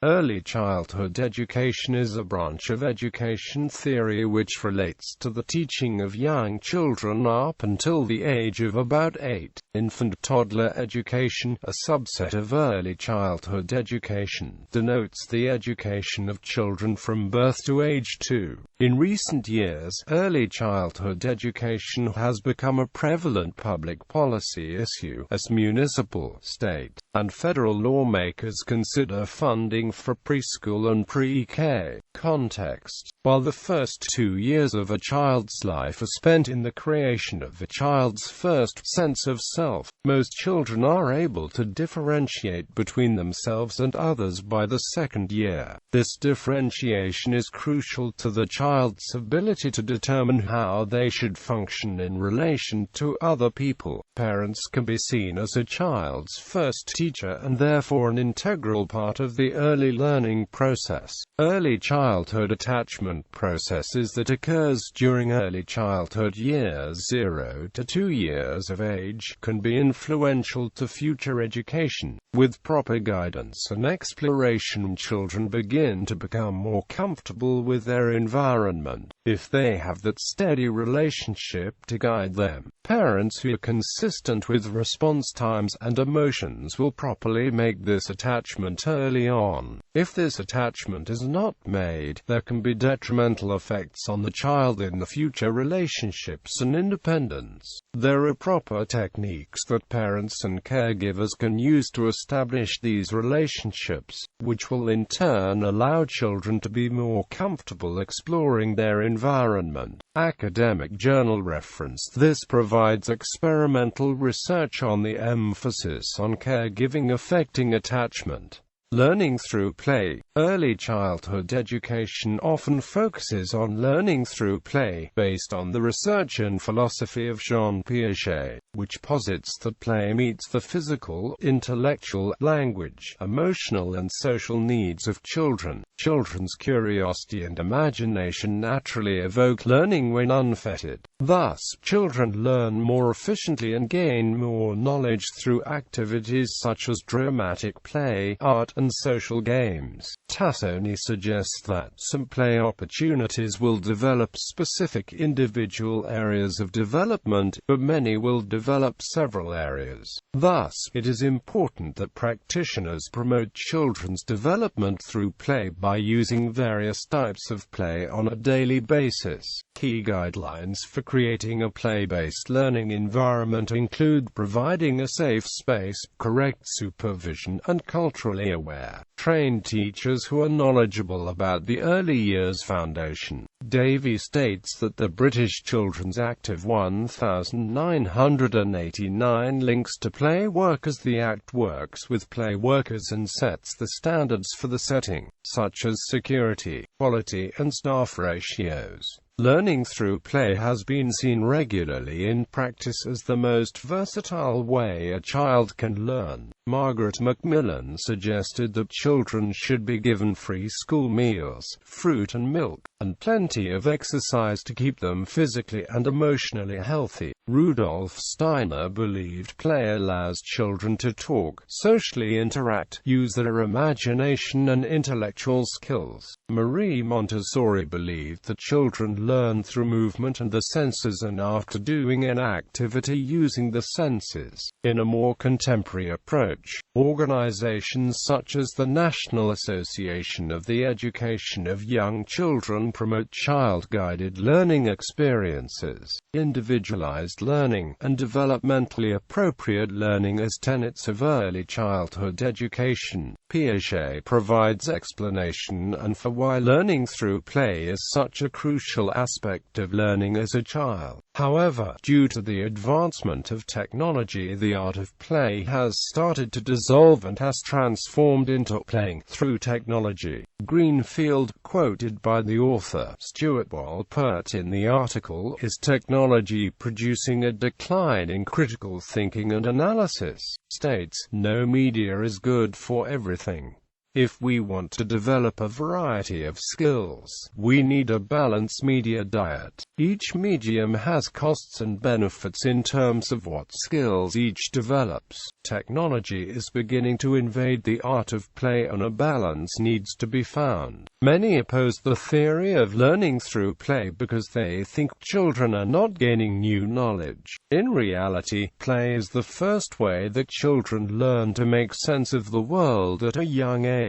Early childhood education is a branch of education theory which relates to the teaching of young children up until the age of about 8. Infant toddler education, a subset of early childhood education, denotes the education of children from birth to age 2. In recent years, early childhood education has become a prevalent public policy issue, as municipal, state, and federal lawmakers consider funding for preschool and pre-K. Context. While the first 2 years of a child's life are spent in the creation of a child's first sense of self, most children are able to differentiate between themselves and others by the second year. This differentiation is crucial to the child's ability to determine how they should function in relation to other people. Parents can be seen as a child's first teacher and therefore an integral part of the early learning process. Early childhood attachment processes that occurs during early childhood years 0 to 2 years of age can be influential to future education. With proper guidance and exploration, children begin to become more comfortable with their environment. If they have that steady relationship to guide them, parents who are consistent with response times and emotions will properly make this attachment early on. If this attachment is not made, there can be detrimental effects on the child in the future relationships and independence. There are proper techniques that parents and caregivers can use to establish these relationships, which will in turn allow children to be more comfortable exploring their environment. Academic journal reference. This provides experimental research on the emphasis on caregiving affecting attachment. Learning through play. Early childhood education often focuses on learning through play, based on the research and philosophy of Jean Piaget, which posits that play meets the physical, intellectual, language, emotional and social needs of children. Children's curiosity and imagination naturally evoke learning when unfettered. Thus, children learn more efficiently and gain more knowledge through activities such as dramatic play, art, and social games. Tassoni suggests that some play opportunities will develop specific individual areas of development, but many will develop several areas. Thus, it is important that practitioners promote children's development through play by using various types of play on a daily basis. Key guidelines for creating a play-based learning environment include providing a safe space, correct supervision, and culturally aware, trained teachers who are knowledgeable about the early years foundation. Davey states that the British Children's Act of 1989 links to play work as the Act works with play workers and sets the standards for the setting, such as security, quality, and staff ratios. Learning through play has been seen regularly in practice as the most versatile way a child can learn. Margaret Macmillan suggested that children should be given free school meals, fruit and milk, and plenty of exercise to keep them physically and emotionally healthy. Rudolf Steiner believed play allows children to talk, socially interact, use their imagination and intellectual skills. Marie Montessori believed that children learn through movement and the senses and after doing an activity using the senses. In a more contemporary approach, organizations such as the National Association of the Education of Young Children promote child-guided learning experiences, individualized learning, and developmentally appropriate learning as tenets of early childhood education. Piaget provides explanation and for why learning through play is such a crucial aspect of learning as a child. However, due to the advancement of technology, the art of play has started to dissolve and has transformed into playing through technology. Greenfield, quoted by the author Stuart Walpert in the article, "Is technology producing a decline in critical thinking and analysis?" states, "No media is good for everything. If we want to develop a variety of skills, we need a balanced media diet. Each medium has costs and benefits in terms of what skills each develops. Technology is beginning to invade the art of play, and a balance needs to be found. Many oppose the theory of learning through play because they think children are not gaining new knowledge. In reality, play is the first way that children learn to make sense of the world at a young age.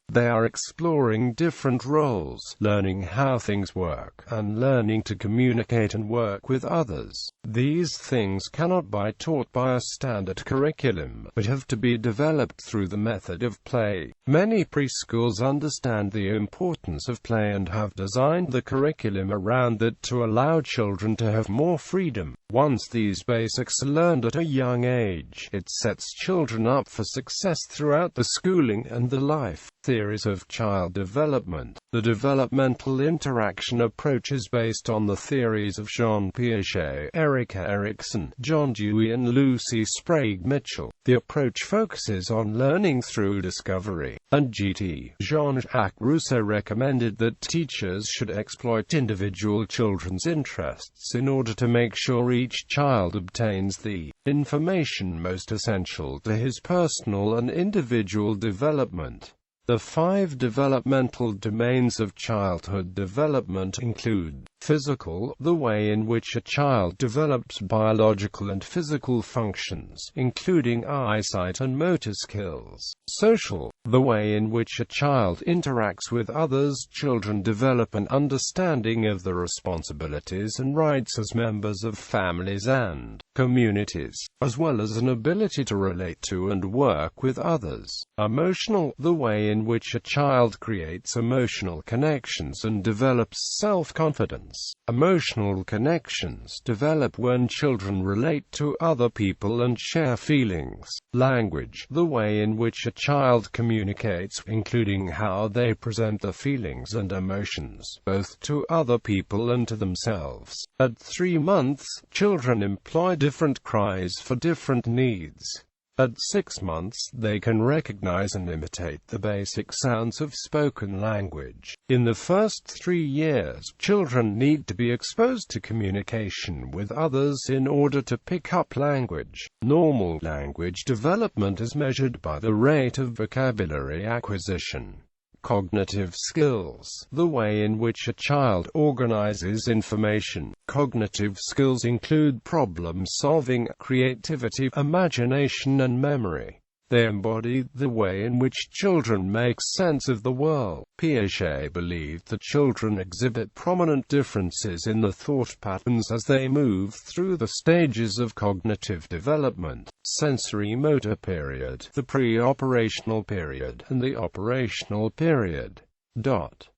They are exploring different roles, learning how things work, and learning to communicate and work with others. These things cannot be taught by a standard curriculum, but have to be developed through the method of play. Many preschools understand the importance of play and have designed the curriculum around it to allow children to have more freedom. Once these basics are learned at a young age, it sets children up for success throughout the schooling and the life. Theories of child development. The developmental interaction approach is based on the theories of Jean Piaget, Erik Erikson, John Dewey and Lucy Sprague Mitchell. The approach focuses on learning through discovery, and G.T. Jean-Jacques Rousseau recommended that teachers should exploit individual children's interests in order to make sure each child obtains the information most essential to his personal and individual development. The 5 developmental domains of childhood development include physical, the way in which a child develops biological and physical functions, including eyesight and motor skills. Social, the way in which a child interacts with others. Children develop an understanding of the responsibilities and rights as members of families and communities, as well as an ability to relate to and work with others. Emotional, the way in which a child creates emotional connections and develops self-confidence. Emotional connections develop when children relate to other people and share feelings. Language, the way in which a child communicates, including how they present their feelings and emotions, both to other people and to themselves. At 3 months, children employ different cries for different needs. At 6 months, they can recognize and imitate the basic sounds of spoken language. In the first 3 years, children need to be exposed to communication with others in order to pick up language. Normal language development is measured by the rate of vocabulary acquisition. Cognitive skills, the way in which a child organizes information. Cognitive skills include problem-solving, creativity, imagination and memory. They embody the way in which children make sense of the world. Piaget believed that children exhibit prominent differences in the thought patterns as they move through the stages of cognitive development: sensory-motor period, the pre-operational period, and the operational period.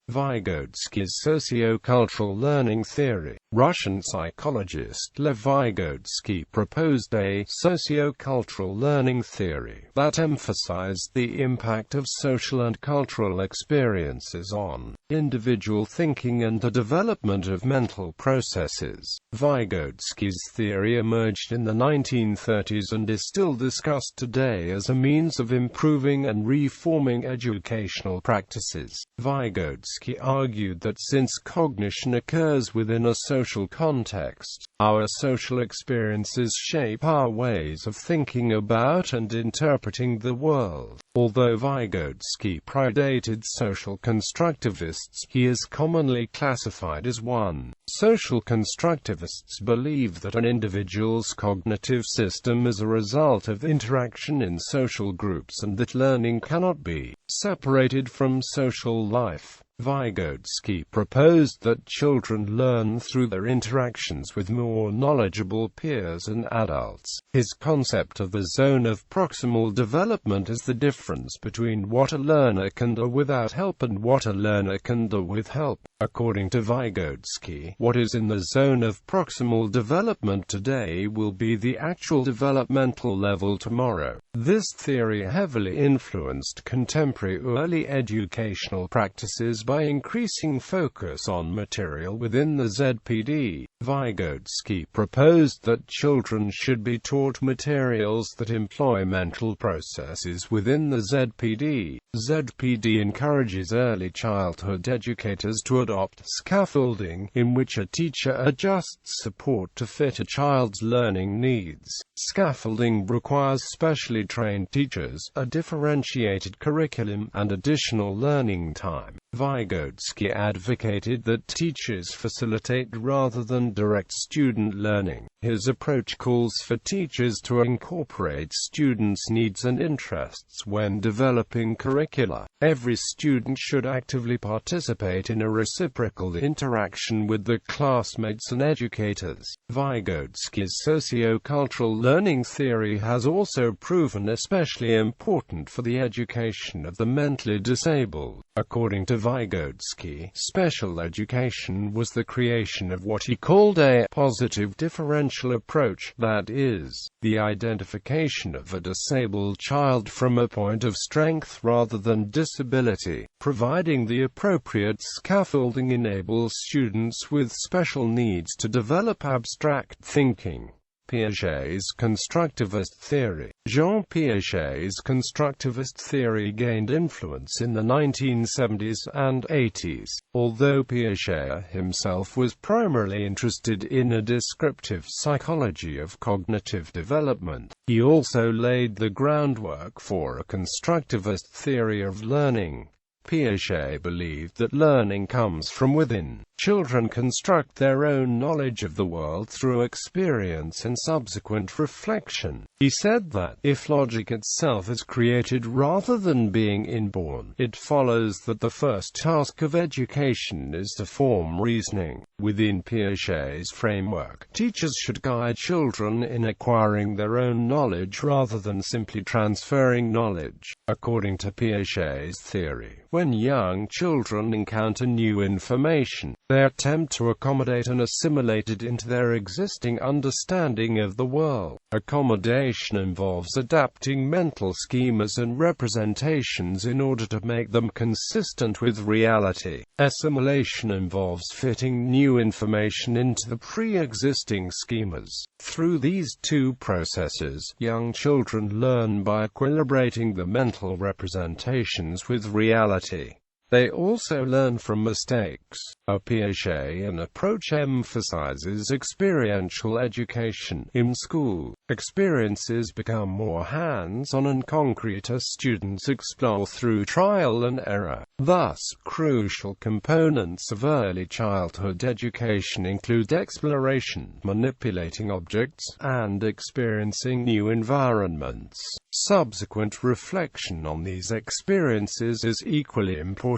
Vygotsky's sociocultural learning theory. Russian psychologist Lev Vygotsky proposed a sociocultural learning theory that emphasized the impact of social and cultural experiences on individual thinking and the development of mental processes. Vygotsky's theory emerged in the 1930s and is still discussed today as a means of improving and reforming educational practices. Vygotsky argued that since cognition occurs within a social context, our social experiences shape our ways of thinking about and interpreting the world. Although Vygotsky predated social constructivists, he is commonly classified as one. Social constructivists believe that an individual's cognitive system is a result of interaction in social groups and that learning cannot be separated from social life. Vygotsky proposed that children learn through their interactions with more knowledgeable peers and adults. His concept of the zone of proximal development is the difference between what a learner can do without help and what a learner can do with help. According to Vygotsky, what is in the zone of proximal development today will be the actual developmental level tomorrow. This theory heavily influenced contemporary early educational practices by increasing focus on material within the ZPD. Vygotsky proposed that children should be taught materials that employ mental processes within the ZPD. ZPD encourages early childhood educators to adopt scaffolding, in which a teacher adjusts support to fit a child's learning needs. Scaffolding requires specially trained teachers, a differentiated curriculum, and additional learning time. Vygotsky advocated that teachers facilitate rather than direct student learning. His approach calls for teachers to incorporate students' needs and interests when developing curricula. Every student should actively participate in a reciprocal interaction with their classmates and educators. Vygotsky's socio-cultural learning theory has also proven especially important for the education of the mentally disabled. According to Vygotsky, special education was the creation of what he called a positive differential approach, that is, the identification of a disabled child from a point of strength rather than disability. Providing the appropriate scaffolding enables students with special needs to develop abstract thinking. Piaget's constructivist theory. Jean Piaget's constructivist theory gained influence in the 1970s and 80s. Although Piaget himself was primarily interested in a descriptive psychology of cognitive development, he also laid the groundwork for a constructivist theory of learning. Piaget believed that learning comes from within. Children construct their own knowledge of the world through experience and subsequent reflection. He said that, if logic itself is created rather than being inborn, it follows that the first task of education is to form reasoning. Within Piaget's framework, teachers should guide children in acquiring their own knowledge rather than simply transferring knowledge. According to Piaget's theory, when young children encounter new information, they attempt to accommodate and assimilate it into their existing understanding of the world. Accommodation involves adapting mental schemas and representations in order to make them consistent with reality. Assimilation involves fitting new information into the pre-existing schemas. Through these two processes, young children learn by equilibrating the mental representations with reality. They also learn from mistakes. A Piagetian approach emphasizes experiential education. In school, experiences become more hands-on and concrete as students explore through trial and error. Thus, crucial components of early childhood education include exploration, manipulating objects, and experiencing new environments. Subsequent reflection on these experiences is equally important.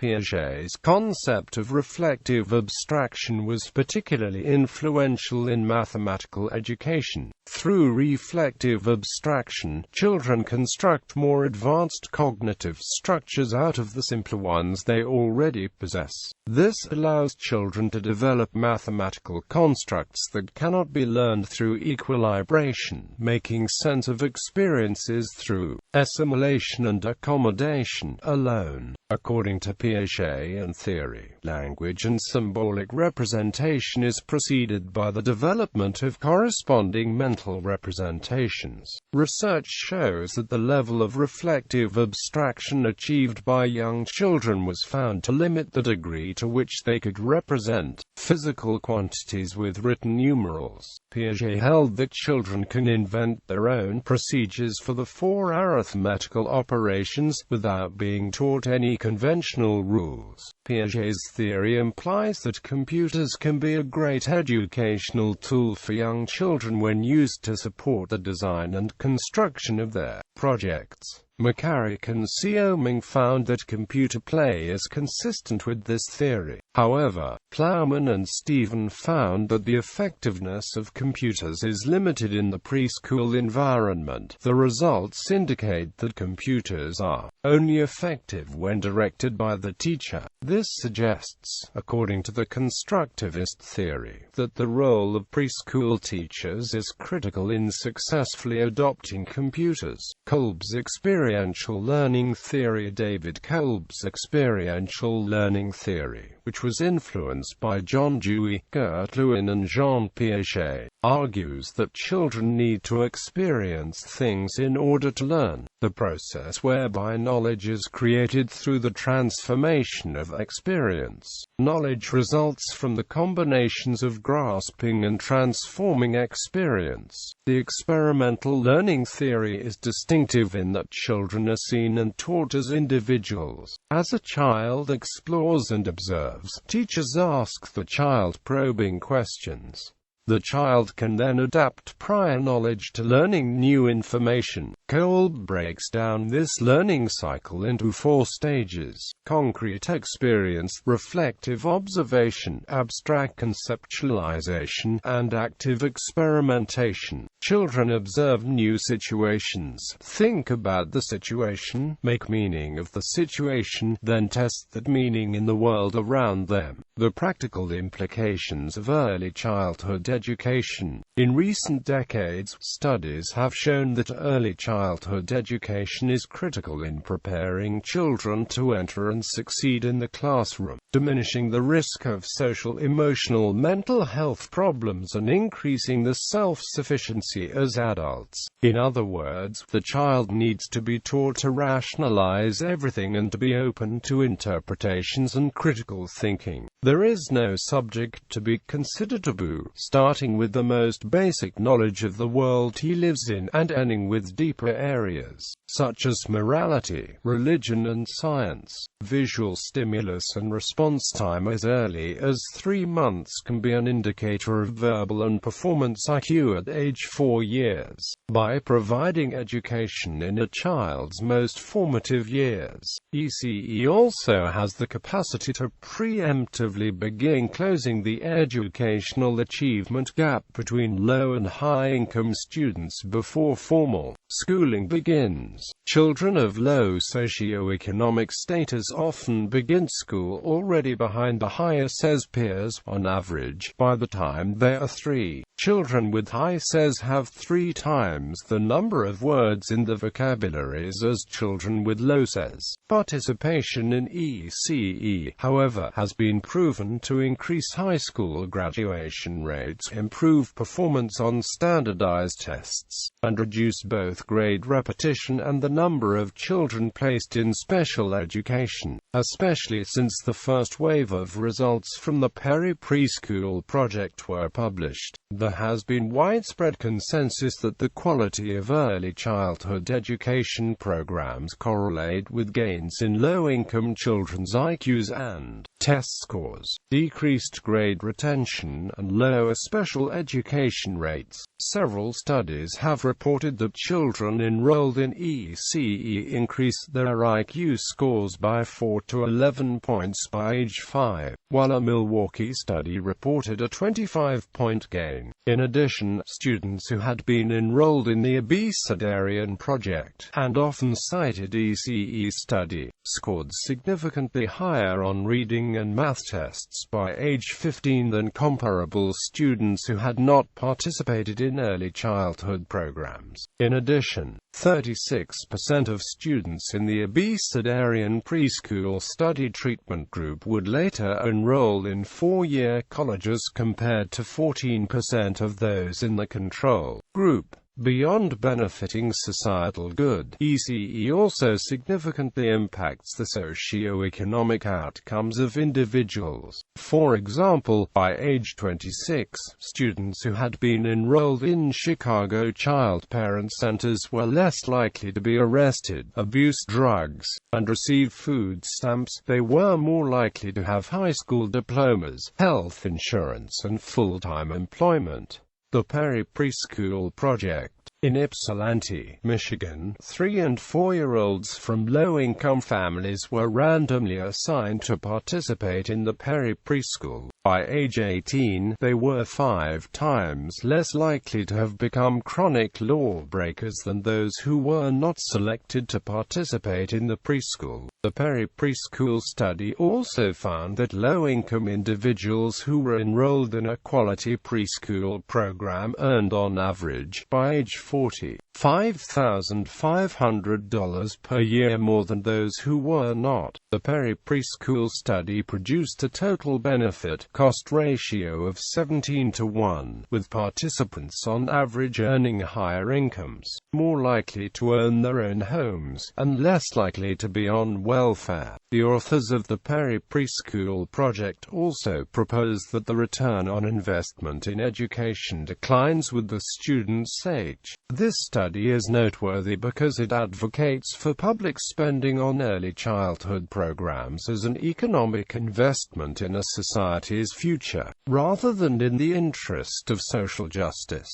Piaget's concept of reflective abstraction was particularly influential in mathematical education. Through reflective abstraction, children construct more advanced cognitive structures out of the simpler ones they already possess. This allows children to develop mathematical constructs that cannot be learned through equilibration, making sense of experiences through assimilation and accommodation alone. According to Piagetian theory, language and symbolic representation is preceded by the development of corresponding mental representations. Research shows that the level of reflective abstraction achieved by young children was found to limit the degree to which they could represent physical quantities with written numerals. Piaget held that children can invent their own procedures for the four arithmetical operations without being taught any conventional rules. Piaget's theory implies that computers can be a great educational tool for young children when used to support the design and construction of their projects. McCarrick and Sioming found that computer play is consistent with this theory. However, Plowman and Stephen found that the effectiveness of computers is limited in the preschool environment. The results indicate that computers are only effective when directed by the teacher. This suggests, according to the constructivist theory, that the role of preschool teachers is critical in successfully adopting computers. Kolb's experiential learning theory. David Kolb's experiential learning theory which was influenced by John Dewey, Gert Lewin and Jean Piaget, argues that children need to experience things in order to learn. The process whereby knowledge is created through the transformation of experience. Knowledge results from the combinations of grasping and transforming experience. The experimental learning theory is distinctive in that children are seen and taught as individuals. As a child explores and observes, teachers ask the child probing questions. The child can then adapt prior knowledge to learning new information. Cole breaks down this learning cycle into 4 stages: concrete experience, reflective observation, abstract conceptualization, and active experimentation. Children observe new situations, think about the situation, make meaning of the situation, then test that meaning in the world around them. The practical implications of early childhood education. In recent decades, studies have shown that early childhood education is critical in preparing children to enter and succeed in the classroom, diminishing the risk of social, emotional, mental health problems and increasing the self-sufficiency as adults. In other words, the child needs to be taught to rationalize everything and to be open to interpretations and critical thinking. There is no subject to be considered taboo, starting with the most basic knowledge of the world he lives in and ending with deeper areas, such as morality, religion and science. Visual stimulus and response time as early as 3 months can be an indicator of verbal and performance IQ at age 4 years. By providing education in a child's most formative years, ECE also has the capacity to preemptively begin closing the educational achievement gap between low and high-income students before formal schooling begins. Children of low socioeconomic status often begin school already behind the higher SES peers, on average, by the time they are 3. Children with high SES have 3 times the number of words in the vocabularies as children with low SES. Participation in ECE, however, has been proven to increase high school graduation rates, improve performance on standardized tests, and reduce both grade repetition and the number of children placed in special education, especially since the first wave of results from the Preschool project were published. There has been widespread consensus that the quality of early childhood education programs correlate with gains in low-income children's IQs and test scores, decreased grade retention, and lower special education rates. Several studies have reported that children enrolled in ECE increased their IQ scores by 4 to 11 points by age 5, while a Milwaukee study reported a 25-point gain. In addition, students who had been enrolled in the Obesitarian project, and often cited ECE study, scored significantly higher on reading and math tests by age 15 than comparable students who had not participated in early childhood programs. In addition, 36% of students in the Obesitarian preschool study treatment group would later enroll in 4-year colleges compared to 14% of those in the control group. Beyond benefiting societal good, ECE also significantly impacts the socio-economic outcomes of individuals. For example, by age 26, students who had been enrolled in Chicago child parent centers were less likely to be arrested, abuse drugs, and receive food stamps. They were more likely to have high school diplomas, health insurance, and full-time employment. The Preschool project. In Ypsilanti, Michigan, 3- and 4-year-olds from low-income families were randomly assigned to participate in the preschool. By age 18, they were 5 times less likely to have become chronic lawbreakers than those who were not selected to participate in the preschool. The preschool study also found that low-income individuals who were enrolled in a quality preschool program earned on average, by age 40, $5,500 per year more than those who were not. The Perry preschool study produced a total benefit-cost ratio of 17:1, with participants on average earning higher incomes, more likely to own their own homes, and less likely to be on welfare. The authors of the Perry preschool project also propose that the return on investment in education declines with the student's age. This study is noteworthy because it advocates for public spending on early childhood programs as an economic investment in a society's future, rather than in the interest of social justice.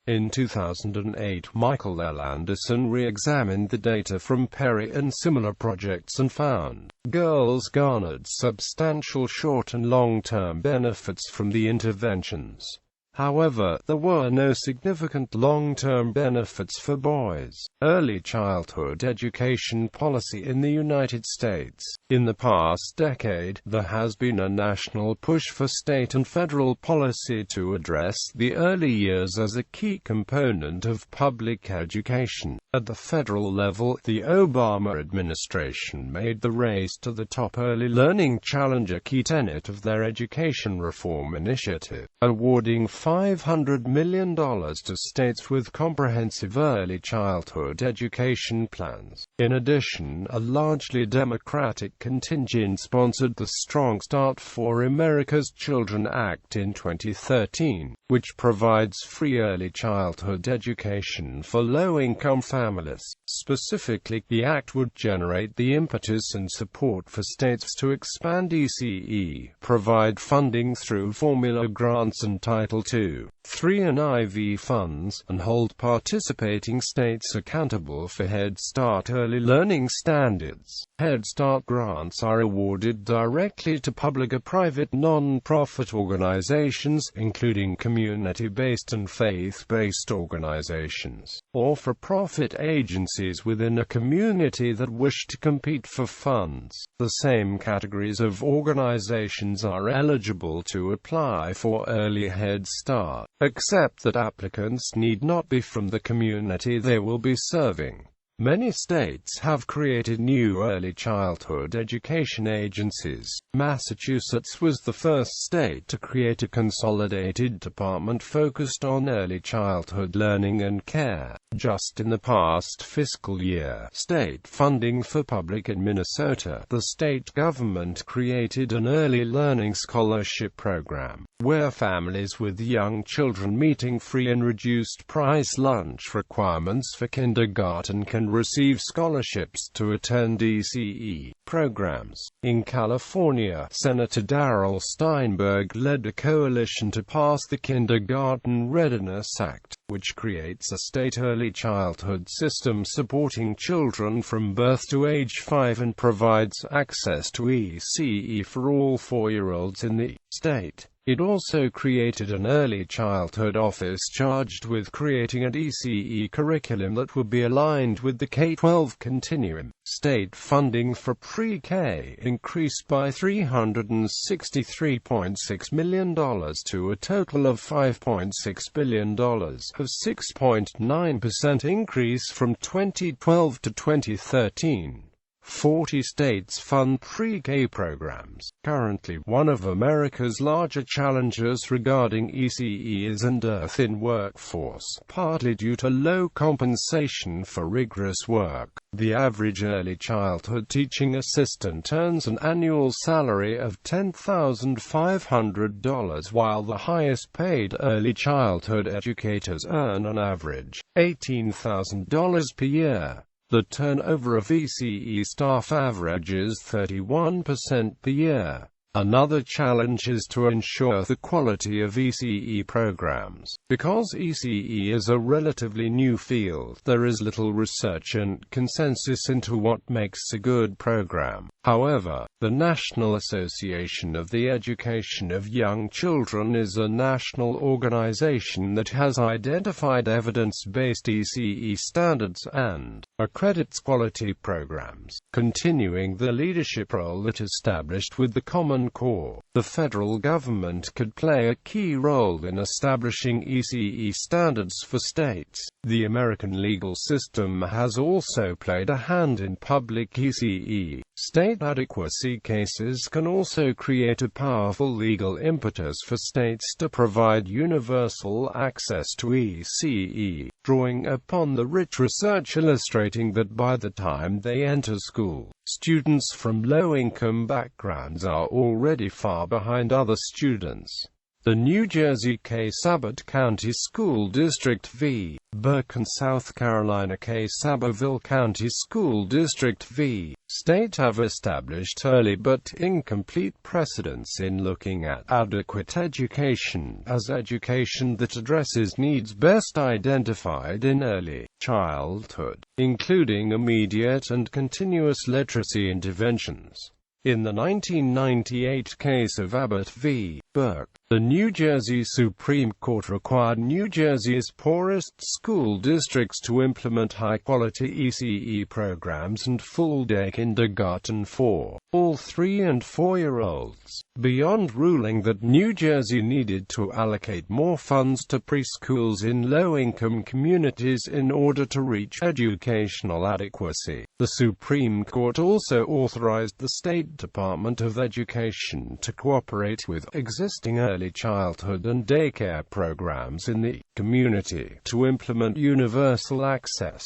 In 2008, Michael L. Anderson re-examined the data from Perry and similar projects and found girls garnered substantial short- and long-term benefits from the interventions. However, there were no significant long-term benefits for boys. Early childhood education policy in the United States. In the past decade, there has been a national push for state and federal policy to address the early years as a key component of public education. At the federal level, the Obama administration made the race to the top early learning challenge a key tenet of their education reform initiative, awarding $500 million to states with comprehensive early childhood education plans. In addition, a largely Democratic contingent sponsored the Strong Start for America's Children Act in 2013, which provides free early childhood education for low-income families. Specifically, the act would generate the impetus and support for states to expand ECE, provide funding through formula grants and Title II, III and IV funds, and hold participating states accountable for Head Start early learning standards. Head Start grants are awarded directly to public or private non-profit organizations, including community-based and faith-based organizations, or for-profit agencies within a community that wish to compete for funds. The same categories of organizations are eligible to apply for early Head Start, except that applicants need not be from the community they will be serving. Many states have created new early childhood education agencies. Massachusetts was the first state to create a consolidated department focused on early childhood learning and care. Just in the past fiscal year, state funding for public in Minnesota, the state government created an early learning scholarship program, where families with young children meeting free and reduced price lunch requirements for kindergarten can receive scholarships to attend ECE programs. In California, Senator Darrell Steinberg led a coalition to pass the Kindergarten Readiness Act, which creates a state early childhood system supporting children from birth to age 5 and provides access to ECE for all 4-year-olds in the state. It also created an early childhood office charged with creating an ECE curriculum that would be aligned with the K-12 continuum. State funding for pre-K increased by $363.6 million to a total of $5.6 billion, a 6.9% increase from 2012 to 2013. 40 states fund pre-K programs. Currently, one of America's larger challenges regarding ECE is a dearth in workforce, partly due to low compensation for rigorous work. The average early childhood teaching assistant earns an annual salary of $10,500, while the highest paid early childhood educators earn on average $18,000 per year. The turnover of ECE staff averages 31% per year. Another challenge is to ensure the quality of ECE programs. Because ECE is a relatively new field, there is little research and consensus into what makes a good program. However, the National Association of the Education of Young Children is a national organization that has identified evidence-based ECE standards and accredits quality programs, continuing the leadership role it established with the Common Education Corps. The federal government could play a key role in establishing ECE standards for states. The American legal system has also played a hand in public ECE. State adequacy cases can also create a powerful legal impetus for states to provide universal access to ECE, drawing upon the rich research illustrating that by the time they enter school, students from low-income backgrounds are already far behind other students. The New Jersey case Abbott County School District v. Burke and South Carolina case Abbeville County School District v. State have established early but incomplete precedents in looking at adequate education as education that addresses needs best identified in early childhood, including immediate and continuous literacy interventions. In the 1998 case of Abbott v. Burke, the New Jersey Supreme Court required New Jersey's poorest school districts to implement high-quality ECE programs and full-day kindergarten for all 3- and 4-year-olds, beyond ruling that New Jersey needed to allocate more funds to preschools in low-income communities in order to reach educational adequacy. The Supreme Court also authorized the State Department of Education to cooperate with existing early childhood and daycare programs in the community to implement universal access.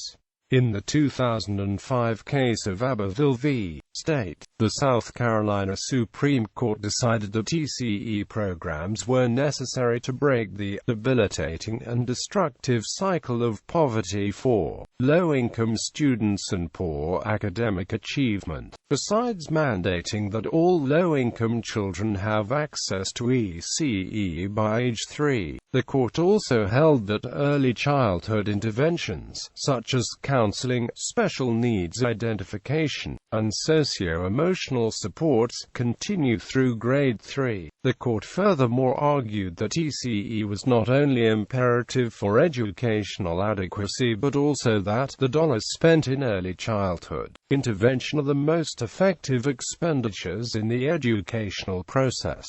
In the 2005 case of Abbeville v. State, the South Carolina Supreme Court decided that ECE programs were necessary to break the debilitating and destructive cycle of poverty for low-income students and poor academic achievement. Besides mandating that all low-income children have access to ECE by age 3, the court also held that early childhood interventions, such as counseling, special needs identification, and socio-emotional supports, continue through grade 3. The court furthermore argued that ECE was not only imperative for educational adequacy but also that the dollars spent in early childhood intervention are the most effective expenditures in the educational process.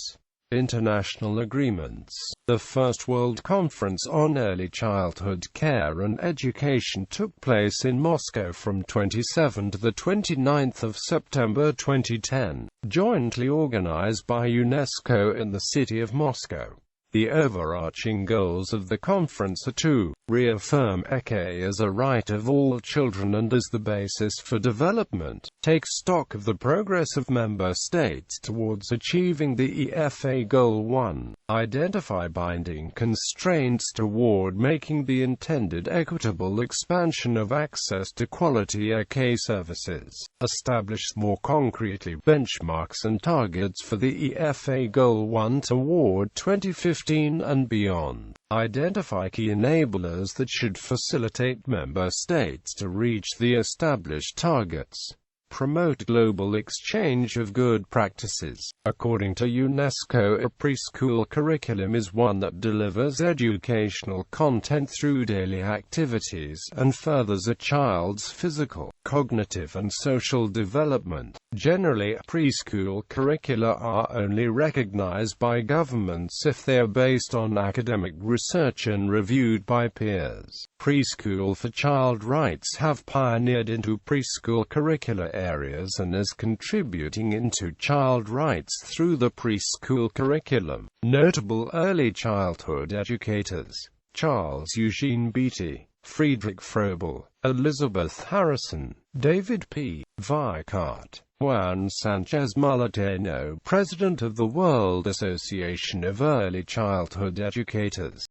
International agreements. The First World Conference on Early Childhood Care and Education took place in Moscow from 27 to 29 September 2010, jointly organized by UNESCO and the city of Moscow. The overarching goals of the conference are to reaffirm ECE as a right of all children and as the basis for development, take stock of the progress of member states towards achieving the EFA Goal 1, identify binding constraints toward making the intended equitable expansion of access to quality ECE services, establish more concretely benchmarks and targets for the EFA Goal 1 toward 2015 and beyond, identify key enablers that should facilitate member states to reach the established targets, promote global exchange of good practices. According to UNESCO, a preschool curriculum is one that delivers educational content through daily activities and furthers a child's physical, cognitive and social development. Generally, preschool curricula are only recognized by governments if they are based on academic research and reviewed by peers. Preschool for Child Rights have pioneered into preschool curricula areas and is contributing into child rights through the preschool curriculum. Notable early childhood educators: Charles Eugene Beatty, Friedrich Frobel, Elizabeth Harrison, David P. Vicart, Juan Sanchez Moliteno, President of the World Association of Early Childhood Educators.